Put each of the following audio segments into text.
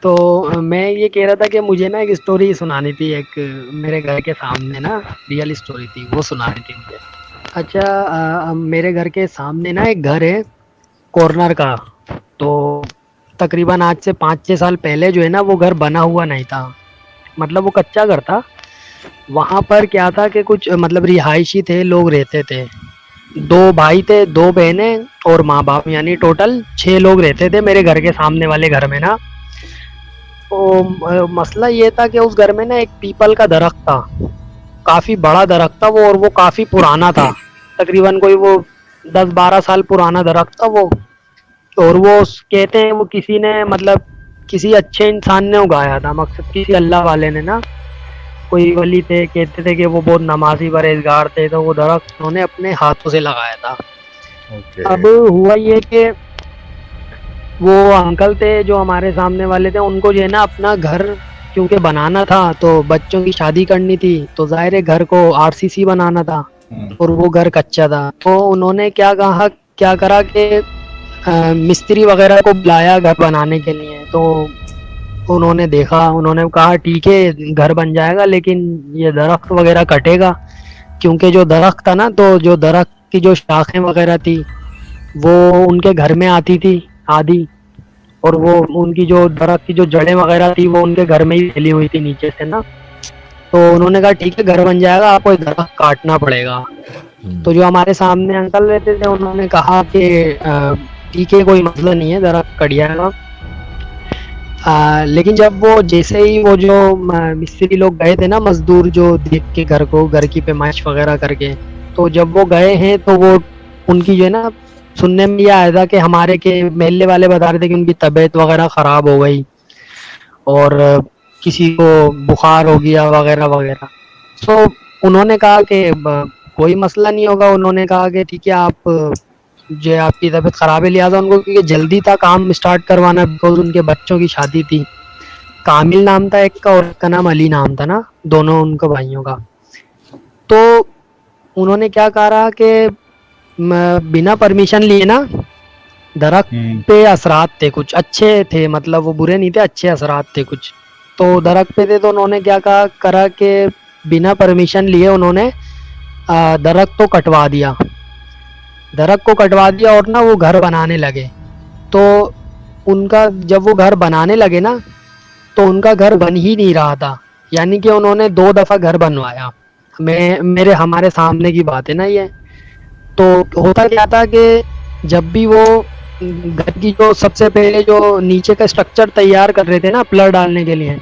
मैं ये कह रहा था कि मुझे ना एक स्टोरी सुनानी थी, एक मेरे घर के सामने ना रियल स्टोरी थी, वो सुनानी थी मुझे। अच्छा, मेरे घर के सामने ना एक घर है कॉर्नर का। तो तकरीबन आज से 5-6 साल पहले जो है ना, वो घर बना हुआ नहीं था। मतलब वो कच्चा घर था। वहां पर क्या था कि कुछ मतलब रिहायशी थे, लोग रहते थे। 2 भाई थे, 2 बहनें और माँ बाप, यानी टोटल 6 लोग रहते थे मेरे घर के सामने वाले घर में ना। तो मसला ये था कि उस घर में ना एक पीपल का दरख्त था। काफी बड़ा दरख्त था वो, और वो काफी पुराना था। तकरीबन कोई वो 10-12 साल पुराना दरख्त था वो। और वो कहते हैं वो किसी ने मतलब किसी अच्छे इंसान ने उगाया था, मकसद किसी अल्लाह वाले ने ना। कोई वली थे, कहते थे कि वो बहुत नमाजी परहेजगार थे, तो वो दरख्त उन्होंने अपने हाथों से लगाया था। ओके। अब हुआ ये कि वो अंकल थे जो हमारे सामने वाले थे, उनको जो है ना अपना घर क्योंकि बनाना था, तो बच्चों की शादी करनी थी, तो जाहिर है घर को आरसीसी बनाना था। हम्म। और वो घर कच्चा था, तो उन्होंने क्या करा कि मिस्त्री वगैरह को बुलाया घर बनाने के लिए। तो उन्होंने देखा, उन्होंने कहा ठीक है घर बन जाएगा, लेकिन ये दरख्त वगैरह कटेगा। क्योंकि जो दरख्त था ना, तो जो दरख्त की जो शाखें वगैरह थी वो उनके घर में आती थी आधी। और वो उनकी जो दरख्त की जो जड़ें वगैरह थी वो उनके घर में ही फैली हुई थी नीचे से ना। तो उन्होंने कहा ठीक है घर बन जाएगा, आपको ये दरख्त काटना पड़ेगा। तो जो हमारे सामने अंकल रहते थे उन्होंने कहा कि ठीक है कोई मसला नहीं है, दरख्त कट जाएगा। लेकिन जब वो जैसे ही वो जो मिस्त्री लोग गए थे ना, मजदूर जो देख के घर को, घर की पैमाइश वगैरह करके, तो जब वो गए हैं तो वो उनकी जो है ना, सुनने में ये आया था कि हमारे के मेले वाले बता रहे थे कि उनकी तबीयत वगैरह खराब हो गई, और किसी को बुखार हो गया वगैरह वगैरह। तो उन्होंने कहा कि कोई मसला नहीं होगा। उन्होंने कहा कि ठीक है, आप जो आपकी तबीयत खराब है, लिहाजा उनको क्योंकि जल्दी था काम स्टार्ट करवाना, बिकॉज उनके बच्चों की शादी थी। कामिल नाम था एक का, और एक का नाम अली नाम था ना, दोनों उनके भाइयों का। तो उन्होंने क्या कहा कि बिना परमिशन लिए ना, दरख्त पे असरात थे, कुछ अच्छे थे, मतलब वो बुरे नहीं थे, अच्छे असरात थे कुछ। तो दरख्त पे थे, तो उन्होंने क्या करा कि बिना परमिशन लिए उन्होंने दरख्त को कटवा दिया। दरख्त को कटवा दिया और ना वो घर बनाने लगे। तो उनका जब वो घर बनाने लगे ना, तो उनका घर बन ही नहीं रहा था। यानी कि उन्होंने 2 दफा घर बनवाया। मैं मेरे हमारे सामने की बात है ना ये। तो होता क्या था कि जब भी वो घर की जो सबसे पहले जो नीचे का स्ट्रक्चर तैयार कर रहे थे ना पिलर डालने के लिए,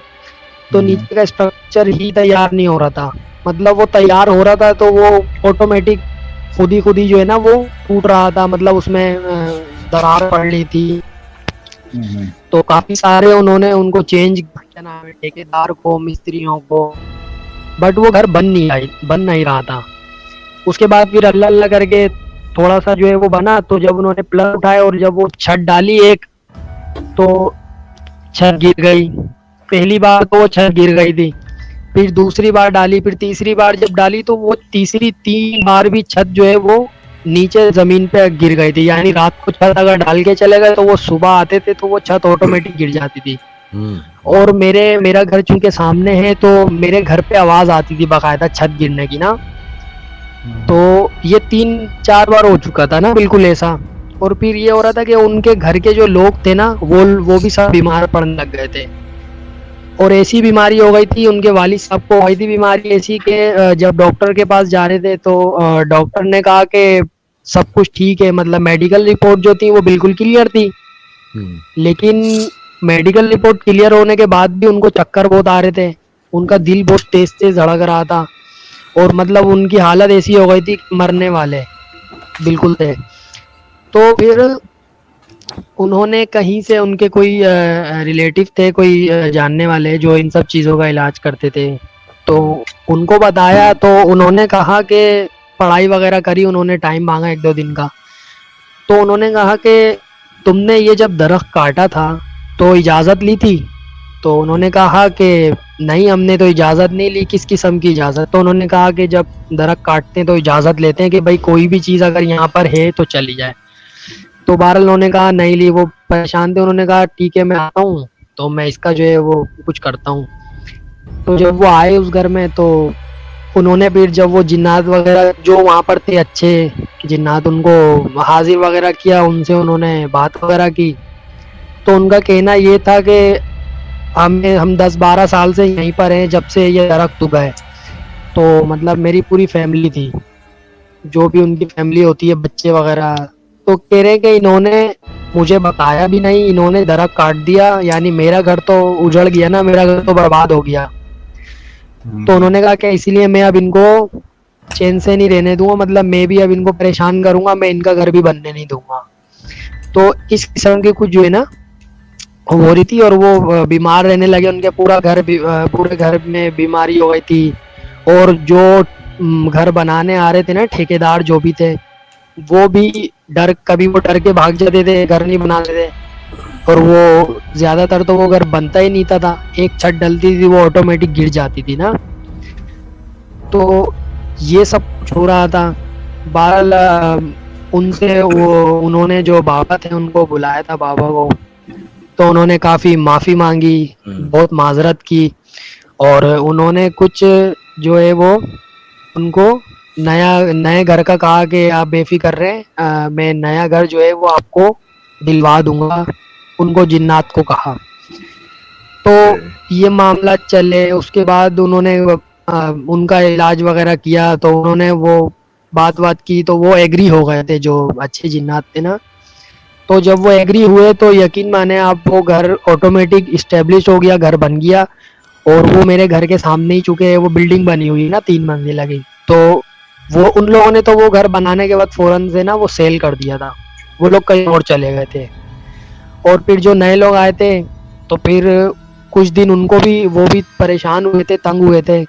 तो नीचे का स्ट्रक्चर ही तैयार नहीं हो रहा था। मतलब वो तैयार हो रहा था तो वो ऑटोमेटिक खुद ही जो है ना वो टूट रहा था, मतलब उसमें दरार पड़ रही थी। तो काफी सारे उन्होंने उनको चेंज, क्या नाम है, ठेकेदार को, मिस्त्रियों को, बट वो घर बन नहीं रहा था। उसके बाद फिर अल्लाह अल्लाह करके थोड़ा सा जो है वो बना। तो जब उन्होंने प्लग उठाए और जब वो छत डाली एक, तो छत गिर गई। पहली बार तो वो छत गिर गई थी, फिर दूसरी बार डाली, फिर तीसरी बार जब डाली तो वो तीसरी 3 बार भी छत जो है वो नीचे जमीन पे गिर गई थी। यानी रात को छत अगर डाल के चले गए तो वो सुबह आते थे तो वो छत ऑटोमेटिक गिर जाती थी। और मेरा घर चूंकि सामने है, तो मेरे घर पे आवाज आती थी बाकायदा छत गिरने की ना। तो ये 3-4 बार हो चुका था ना, बिल्कुल ऐसा। और फिर ये हो रहा था कि उनके घर के जो लोग थे ना, वो भी सब बीमार पड़ने लग गए थे। और ऐसी बीमारी हो गई थी, उनके वालिद साहब को हो गई थी बीमारी ऐसी कि जब डॉक्टर के पास जा रहे थे तो डॉक्टर ने कहा कि सब कुछ ठीक है, मतलब मेडिकल रिपोर्ट जो थी वो बिल्कुल क्लियर थी। लेकिन मेडिकल रिपोर्ट क्लियर होने के बाद भी उनको चक्कर बहुत आ रहे थे, उनका दिल बहुत तेज तेज धड़क रहा था, और मतलब उनकी हालत ऐसी हो गई थी मरने वाले बिल्कुल थे। तो फिर उन्होंने कहीं से, उनके कोई रिलेटिव थे, कोई जानने वाले जो इन सब चीज़ों का इलाज करते थे, तो उनको बताया। तो उन्होंने कहा कि पढ़ाई वगैरह करी, उन्होंने टाइम मांगा 1-2 दिन का। तो उन्होंने कहा कि तुमने ये जब दरख्त काटा था तो इजाज़त ली थी? तो उन्होंने कहा कि नहीं, हमने तो इजाज़त नहीं ली। किस किस्म की इजाज़त? तो उन्होंने कहा कि जब दरख्त काटते हैं तो इजाज़त लेते हैं कि भाई कोई भी चीज़ अगर यहाँ पर है तो चली जाए। तो बहरहाल उन्होंने कहा नहीं ली, वो परेशान थे। उन्होंने कहा ठीक है मैं आता हूँ, तो मैं इसका जो है वो कुछ करता हूँ। तो जब वो आए उस घर में, तो उन्होंने फिर जब वो जिन्नात वगैरह जो वहाँ पर थे अच्छे जिन्नात, उनको हाजिर वगैरह किया, उनसे उन्होंने बात वगैरह की। तो उनका कहना ये था कि हम 10-12 साल से यहीं पर हैं, जब से ये दरख्त उगा है। तो मतलब मेरी पूरी फैमिली थी, जो भी उनकी फैमिली होती है, बच्चे वगैरह। तो कह रहे कि इन्होंने मुझे बताया भी नहीं, इन्होंने दरख्त काट दिया, यानी मेरा घर तो उजड़ गया ना, मेरा घर तो बर्बाद हो गया। तो उन्होंने कहा कि इसीलिए मैं अब इनको चैन से नहीं रहने दूंगा, मतलब मैं भी अब इनको परेशान करूंगा, मैं इनका घर भी बनने नहीं दूंगा। तो इस किस्म की कुछ जो है ना हो रही थी, और वो बीमार रहने लगे, उनके पूरे घर में बीमारी हो गई थी। और जो घर बनाने आ रहे थे ना ठेकेदार जो भी थे, वो भी कभी वो डर के भाग जाते थे, घर नहीं बनाते थे। और वो ज्यादातर तो वो घर बनता ही नहीं था, एक छत डलती थी वो ऑटोमेटिक गिर जाती थी ना। तो ये सब कुछ हो रहा था। बहरहाल उनसे वो उन्होंने जो बाबा थे उनको बुलाया था, बाबा को। तो उन्होंने काफी माफी मांगी, बहुत माजरत की। और उन्होंने कुछ जो है वो उनको नए घर का कहा कि आप बेफिक्र रहें, मैं नया घर जो है वो आपको दिलवा दूंगा, उनको जिन्नात को कहा। तो ये मामला चले, उसके बाद उन्होंने उनका इलाज वगैरह किया। तो उन्होंने वो बात की, तो वो एग्री हो गए थे जो अच्छे जिन्नात थे ना। तो जब वो एग्री हुए तो यकीन माने आप, वो घर ऑटोमेटिक इस्टेब्लिश हो गया, घर बन गया। और वो मेरे घर के सामने ही, चूंकि वो बिल्डिंग बनी हुई ना 3 मंजिला की, तो वो उन लोगों ने तो वो घर बनाने के बाद फौरन से ना वो सेल कर दिया था, वो लोग कहीं और चले गए थे। और फिर जो नए लोग आए थे, तो फिर कुछ दिन उनको भी, वो भी परेशान हुए थे, तंग हुए थे,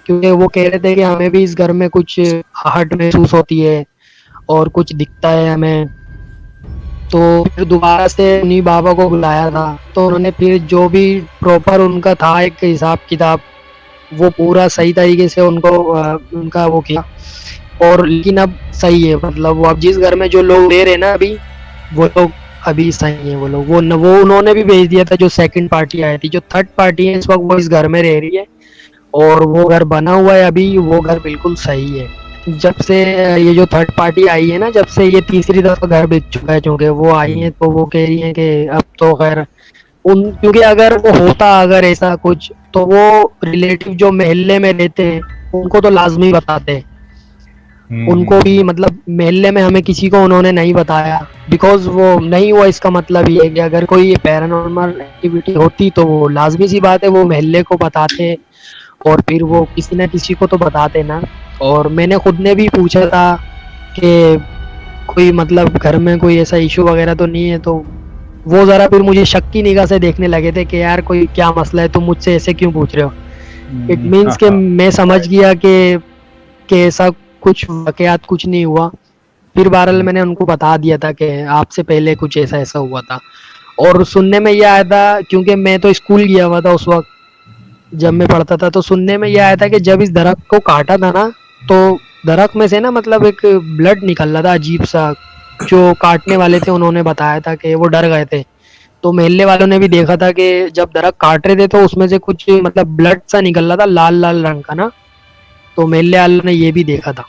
क्योंकि वो कह रहे थे कि हमें भी इस घर में कुछ आहट महसूस होती है और कुछ दिखता है हमें। तो फिर दोबारा से उन्हीं बाबा को बुलाया था। तो उन्होंने फिर जो भी प्रॉपर उनका था एक हिसाब किताब, वो पूरा सही तरीके से उनको उनका वो किया। और लेकिन अब सही है, मतलब वो अब जिस घर में जो लोग रह रहे ना अभी, वो लोग अभी सही है। वो लोग वो उन्होंने भी भेज दिया था, जो सेकंड पार्टी आई थी, जो थर्ड पार्टी है इस वक्त, वो इस घर में रह रही है। और वो घर बना हुआ है अभी, वो घर बिल्कुल सही है। जब से ये जो थर्ड पार्टी आई है ना, जब से ये तीसरी दफा घर बेच चुका है, क्योंकि वो आई है, तो वो कह रही है कि अब तो खैर क्योंकि अगर वो होता, अगर ऐसा कुछ, तो वो रिलेटिव जो मोहल्ले में रहते हैं उनको तो लाजमी बताते, उनको भी, मतलब मोहल्ले में हमें किसी को उन्होंने नहीं बताया, बिकॉज वो नहीं हुआ। इसका मतलब ये है कि अगर कोई पैरानॉर्मल एक्टिविटी होती तो वो लाजमी सी बात है वो मोहल्ले को बताते, और फिर वो किसी न किसी को तो बताते ना। और मैंने खुद ने भी पूछा था कि कोई मतलब घर में कोई ऐसा इशू वगैरह तो नहीं है, तो वो ज़रा फिर मुझे शक की निगाह से देखने लगे थे कि यार कोई क्या मसला है, तुम मुझसे ऐसे क्यों पूछ रहे हो। इट मीन्स कि मैं समझ गया कि ऐसा कुछ वाकयात कुछ नहीं हुआ। फिर बहरहाल मैंने उनको बता दिया था कि आपसे पहले कुछ ऐसा ऐसा हुआ था। और सुनने में यह आया था, क्योंकि मैं तो स्कूल गया हुआ था उस वक्त जब मैं पढ़ता था, तो सुनने में यह आया था कि जब इस दरख्त को काटा था ना, तो दरख्त में से ना मतलब एक ब्लड निकल रहा था अजीब सा। जो काटने वाले थे उन्होंने बताया था कि वो डर गए थे। तो मोहल्ले वालों ने भी देखा था कि जब दरख्त काट रहे थे तो उसमें से कुछ मतलब ब्लड सा निकल रहा था, लाल लाल रंग का ना। तो मोहल्ले वालों ने ये भी देखा था।